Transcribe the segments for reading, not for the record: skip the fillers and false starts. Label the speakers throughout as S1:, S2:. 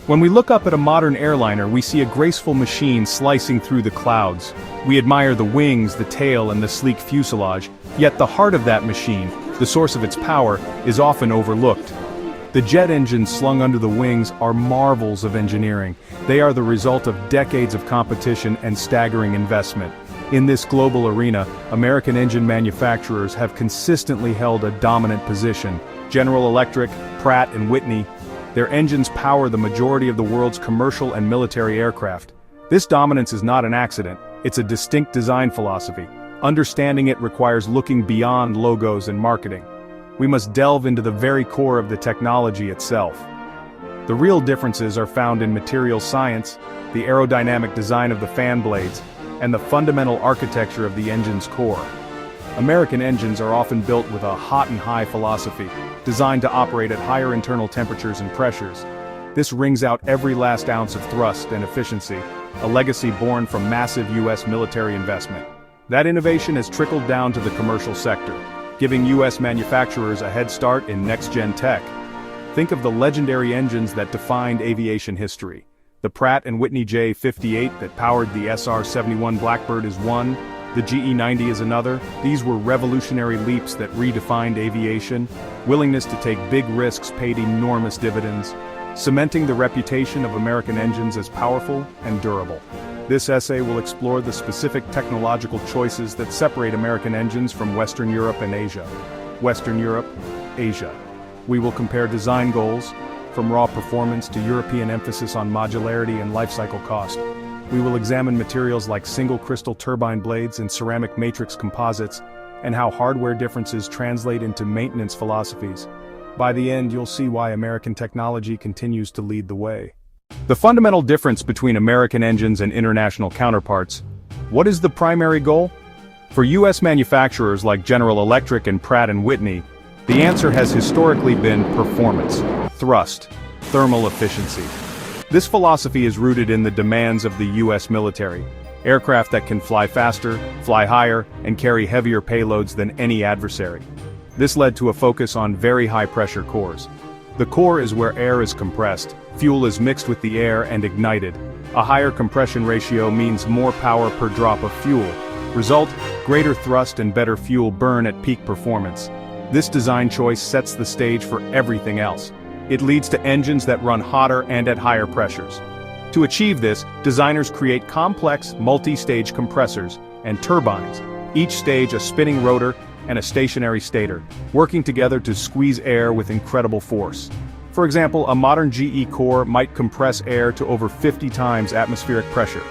S1: When we look up at a modern airliner, we see a graceful machine slicing through the clouds. We admire the wings, the tail, and the sleek fuselage, yet the heart of that machine, the source of its power, is often overlooked. The jet engines slung under the wings are marvels of engineering. They are the result of decades of competition and staggering investment. In this global arena, American engine manufacturers have consistently held a dominant position. General Electric, Pratt & Whitney, their engines power the majority of the world's commercial and military aircraft. This dominance is not an accident, it's a distinct design philosophy. Understanding it requires looking beyond logos and marketing. We must delve into the very core of the technology itself. The real differences are found in material science, the aerodynamic design of the fan blades, and the fundamental architecture of the engine's core. American engines are often built with a hot and high philosophy, designed to operate at higher internal temperatures and pressures. This wrings out every last ounce of thrust and efficiency, a legacy born from massive U.S. military investment. That innovation has trickled down to the commercial sector, giving U.S. manufacturers a head start in next-gen tech. Think of the legendary engines that defined aviation history. The Pratt & Whitney J58 that powered the SR-71 Blackbird is one, the GE90 is another. These were revolutionary leaps that redefined aviation. Willingness to take big risks paid enormous dividends, cementing the reputation of American engines as powerful and durable. This essay will explore the specific technological choices that separate American engines from Western Europe and Asia. Western Europe, Asia. We will compare design goals, from raw performance to European emphasis on modularity and lifecycle cost. We will examine materials like single crystal turbine blades and ceramic matrix composites, and how hardware differences translate into maintenance philosophies. By the end, you'll see why American technology continues to lead the way. The fundamental difference between American engines and international counterparts. What is the primary goal? For U.S. manufacturers like General Electric and Pratt & Whitney, the answer has historically been performance, thrust, thermal efficiency. This philosophy is rooted in the demands of the U.S. military, aircraft that can fly faster, fly higher, and carry heavier payloads than any adversary. This led to a focus on very high-pressure cores. The core is where air is compressed, fuel is mixed with the air and ignited. A higher compression ratio means more power per drop of fuel. Result, greater thrust and better fuel burn at peak performance. This design choice sets the stage for everything else. It leads to engines that run hotter and at higher pressures. To achieve this, designers create complex, multi-stage compressors and turbines, each stage a spinning rotor and a stationary stator, working together to squeeze air with incredible force. For example, a modern GE core might compress air to over 50 times atmospheric pressure.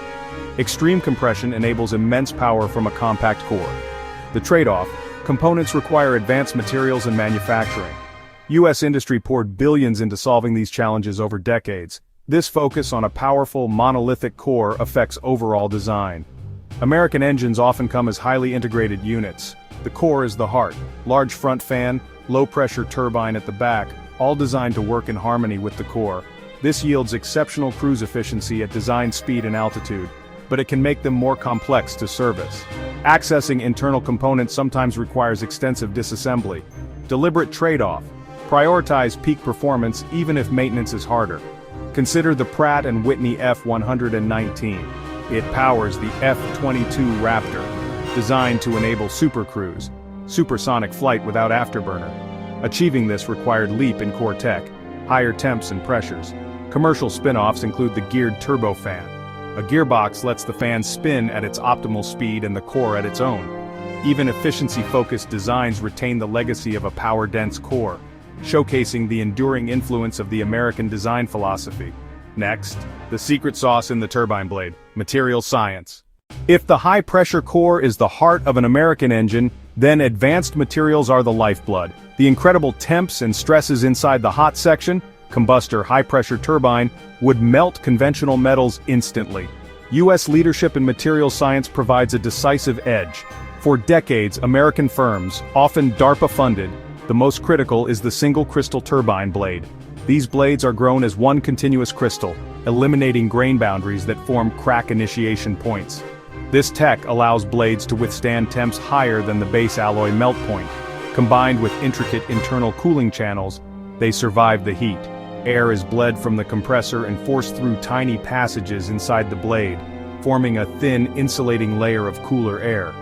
S1: Extreme compression enables immense power from a compact core. The trade-off: components require advanced materials and manufacturing. U.S. industry poured billions into solving these challenges over decades. This focus on a powerful, monolithic core affects overall design. American engines often come as highly integrated units. The core is the heart, large front fan, low-pressure turbine at the back, all designed to work in harmony with the core. This yields exceptional cruise efficiency at design speed and altitude, but it can make them more complex to service. Accessing internal components sometimes requires extensive disassembly. Deliberate trade-off. Prioritize peak performance even if maintenance is harder. Consider the Pratt & Whitney F119. It powers the F-22 Raptor, designed to enable supercruise, supersonic flight without afterburner. Achieving this required leap in core tech, higher temps and pressures. Commercial spin-offs include the geared turbofan. A gearbox lets the fan spin at its optimal speed and the core at its own. Even efficiency-focused designs retain the legacy of a power-dense core, showcasing the enduring influence of the American design philosophy. Next, the secret sauce in the turbine blade: material science. If the high-pressure core is the heart of an American engine, then advanced materials are the lifeblood. The incredible temps and stresses inside the hot section, combustor high-pressure turbine, would melt conventional metals instantly. U.S. leadership in material science provides a decisive edge. For decades, American firms, often DARPA-funded, the most critical is the single crystal turbine blade. These blades are grown as one continuous crystal, eliminating grain boundaries that form crack initiation points. This tech allows blades to withstand temps higher than the base alloy melt point. Combined with intricate internal cooling channels, they survive the heat. Air is bled from the compressor and forced through tiny passages inside the blade, forming a thin, insulating layer of cooler air.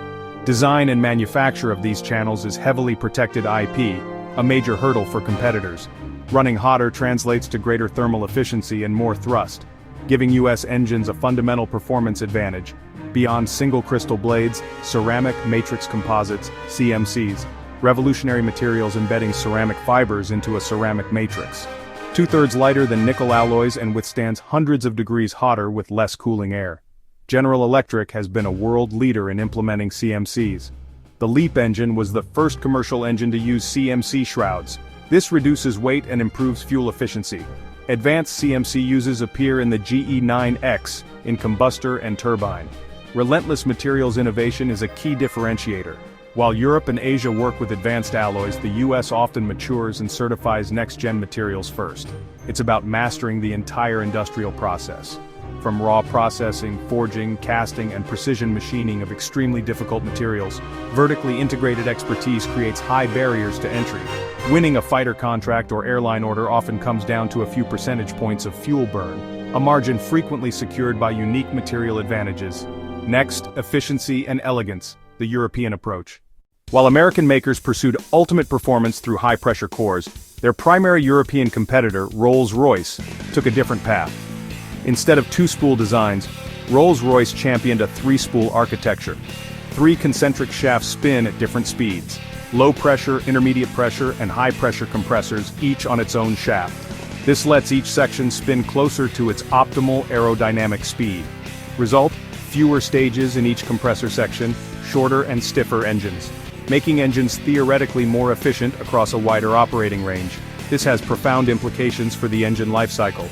S1: Design and manufacture of these channels is heavily protected IP, a major hurdle for competitors. Running hotter translates to greater thermal efficiency and more thrust, giving US engines a fundamental performance advantage. Beyond single crystal blades, ceramic matrix composites, CMCs, revolutionary materials embedding ceramic fibers into a ceramic matrix. 2/3 lighter than nickel alloys and withstands hundreds of degrees hotter with less cooling air. General Electric has been a world leader in implementing CMCs. The LEAP engine was the first commercial engine to use CMC shrouds. This reduces weight and improves fuel efficiency. Advanced CMC uses appear in the GE9X, in combustor and turbine. Relentless materials innovation is a key differentiator. While Europe and Asia work with advanced alloys, the US often matures and certifies next-gen materials first. It's about mastering the entire industrial process. From raw processing, forging, casting, and precision machining of extremely difficult materials, vertically integrated expertise creates high barriers to entry. Winning a fighter contract or airline order often comes down to a few percentage points of fuel burn, a margin frequently secured by unique material advantages. Next, efficiency and elegance, the European approach. While American makers pursued ultimate performance through high-pressure cores, their primary European competitor, Rolls-Royce, took a different path. Instead of two-spool designs, Rolls-Royce championed a three-spool architecture. 3 concentric shafts spin at different speeds. Low pressure, intermediate pressure, and high pressure compressors, each on its own shaft. This lets each section spin closer to its optimal aerodynamic speed. Result? Fewer stages in each compressor section, shorter and stiffer engines, making engines theoretically more efficient across a wider operating range. This has profound implications for the engine lifecycle.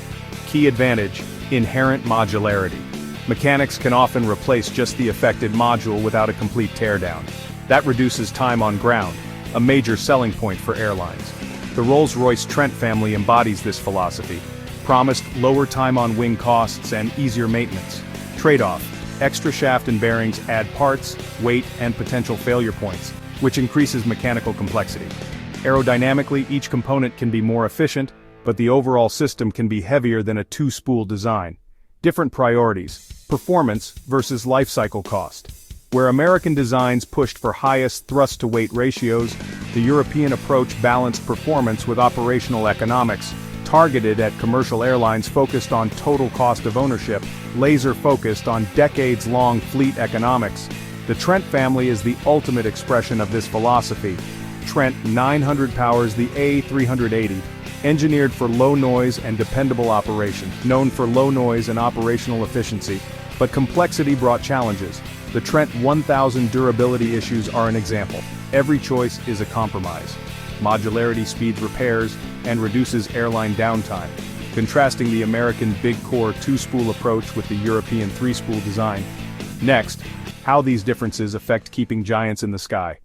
S1: Key advantage: inherent modularity. Mechanics can often replace just the affected module without a complete teardown. That reduces time on ground, a major selling point for airlines. The Rolls-Royce Trent family embodies this philosophy, promised lower time on wing costs and easier maintenance. Trade-off: extra shaft and bearings add parts, weight, and potential failure points, which increases mechanical complexity. Aerodynamically, each component can be more efficient, but the overall system can be heavier than a two-spool design. Different priorities: performance versus life cycle cost. Where American designs pushed for highest thrust-to-weight ratios, the European approach balanced performance with operational economics, targeted at commercial airlines focused on total cost of ownership, laser-focused on decades-long fleet economics. The Trent family is the ultimate expression of this philosophy. Trent 900 powers the A380, engineered for low noise and dependable operation, known for low noise and operational efficiency, but complexity brought challenges. The Trent 1000 durability issues are an example. Every choice is a compromise. Modularity speeds repairs and reduces airline downtime, contrasting the American big-core two-spool approach with the European three-spool design. Next, how these differences affect keeping giants in the sky.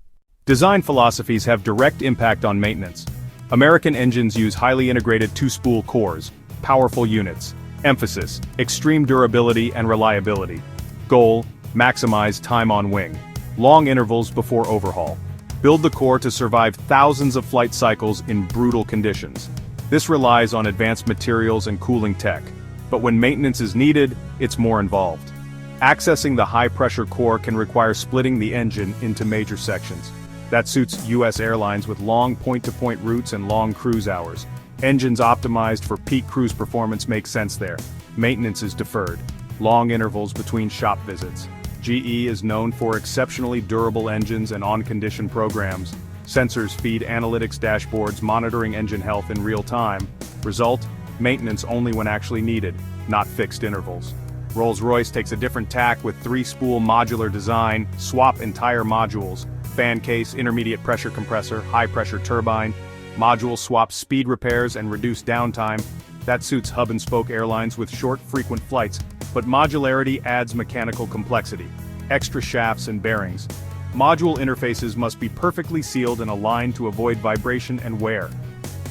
S1: Design philosophies have direct impact on maintenance. American engines use highly integrated two-spool cores, powerful units. Emphasis: extreme durability and reliability. Goal: maximize time on wing. Long intervals before overhaul. Build the core to survive thousands of flight cycles in brutal conditions. This relies on advanced materials and cooling tech, but when maintenance is needed, it's more involved. Accessing the high-pressure core can require splitting the engine into major sections. That suits US airlines with long point-to-point routes and long cruise hours. Engines optimized for peak cruise performance make sense there. Maintenance is deferred. Long intervals between shop visits. GE is known for exceptionally durable engines and on-condition programs. Sensors feed analytics dashboards monitoring engine health in real time. Result: maintenance only when actually needed, not fixed intervals. Rolls-Royce takes a different tack with three-spool modular design, swap entire modules, fan case, intermediate pressure compressor, high-pressure turbine, module swap, speed repairs, and reduce downtime. That suits hub-and-spoke airlines with short, frequent flights, but modularity adds mechanical complexity. Extra shafts and bearings. Module interfaces must be perfectly sealed and aligned to avoid vibration and wear.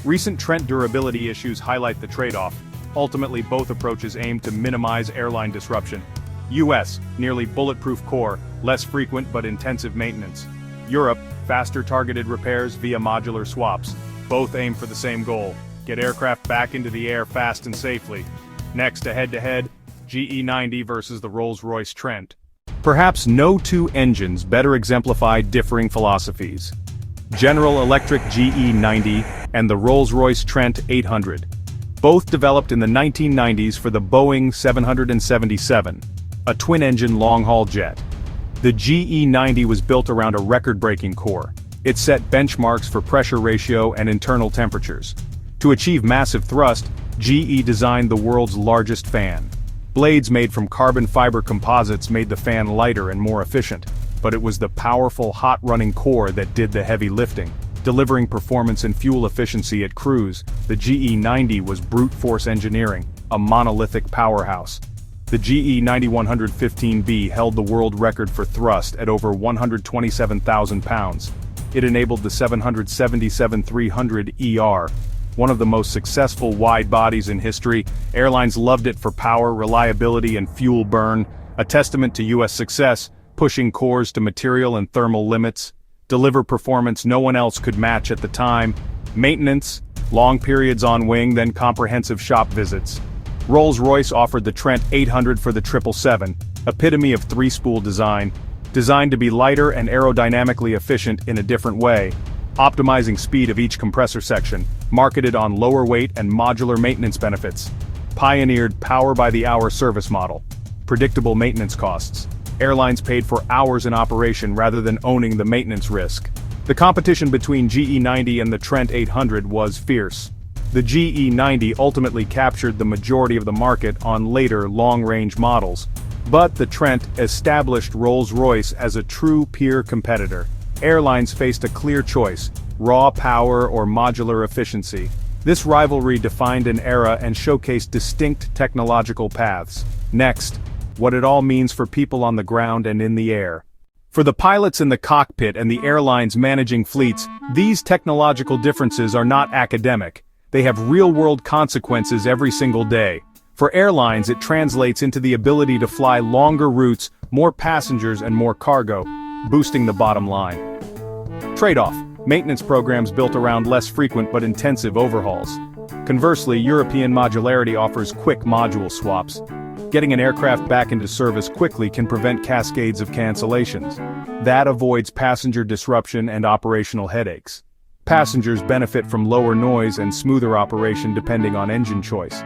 S1: Recent Trent durability issues highlight the trade-off. Ultimately, both approaches aim to minimize airline disruption. US, nearly bulletproof core, less frequent but intensive maintenance. Europe, faster targeted repairs via modular swaps. Both aim for the same goal: Get aircraft back into the air fast and safely. Next, a head-to-head, GE90 versus the Rolls-Royce Trent. Perhaps no two engines better exemplify differing philosophies. General Electric GE90 and the Rolls-Royce Trent 800. Both developed in the 1990s for the Boeing 777, a twin-engine long-haul jet. The GE90 was built around a record-breaking core. It set benchmarks for pressure ratio and internal temperatures. To achieve massive thrust, GE designed the world's largest fan. Blades made from carbon fiber composites made the fan lighter and more efficient, but it was the powerful hot-running core that did the heavy lifting. Delivering performance and fuel efficiency at cruise, the GE90 was brute force engineering, a monolithic powerhouse. The GE90-115B held the world record for thrust at over 127,000 pounds. It enabled the 777-300ER, one of the most successful wide bodies in history. Airlines loved it for power, reliability, and fuel burn, a testament to U.S. success, pushing cores to material and thermal limits. Deliver performance no one else could match at the time. Maintenance, long periods on wing, then comprehensive shop visits. Rolls-Royce offered the Trent 800 for the 777, epitome of three-spool design, designed to be lighter and aerodynamically efficient in a different way, optimizing speed of each compressor section, marketed on lower weight and modular maintenance benefits. Pioneered power-by-the-hour service model. Predictable maintenance costs. Airlines paid for hours in operation rather than owning the maintenance risk. The competition between GE90 and the Trent 800 was fierce. The GE90 ultimately captured the majority of the market on later long-range models, but the Trent established Rolls-Royce as a true peer competitor. Airlines faced a clear choice: raw power or modular efficiency. This rivalry defined an era and showcased distinct technological paths. Next, what it all means for people on the ground and in the air. For the pilots in the cockpit and the airlines managing fleets, these technological differences are not academic. They have real-world consequences every single day. For airlines, it translates into the ability to fly longer routes, more passengers and more cargo, boosting the bottom line. Trade-off: maintenance programs built around less frequent but intensive overhauls. Conversely, European modularity offers quick module swaps. Getting an aircraft back into service quickly can prevent cascades of cancellations. That avoids passenger disruption and operational headaches. Passengers benefit from lower noise and smoother operation depending on engine choice.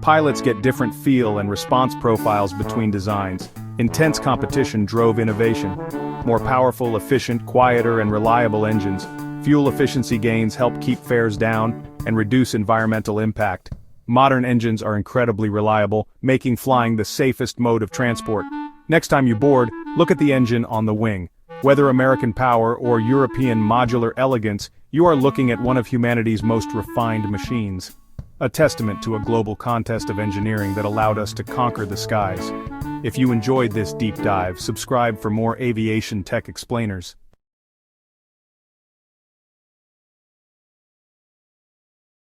S1: Pilots get different feel and response profiles between designs. Intense competition drove innovation. More powerful, efficient, quieter, and reliable engines. Fuel efficiency gains help keep fares down and reduce environmental impact. Modern engines are incredibly reliable, making flying the safest mode of transport. Next time you board, look at the engine on the wing. Whether American power or European modular elegance, you are looking at one of humanity's most refined machines. A testament to a global contest of engineering that allowed us to conquer the skies. If you enjoyed this deep dive, subscribe for more aviation tech explainers.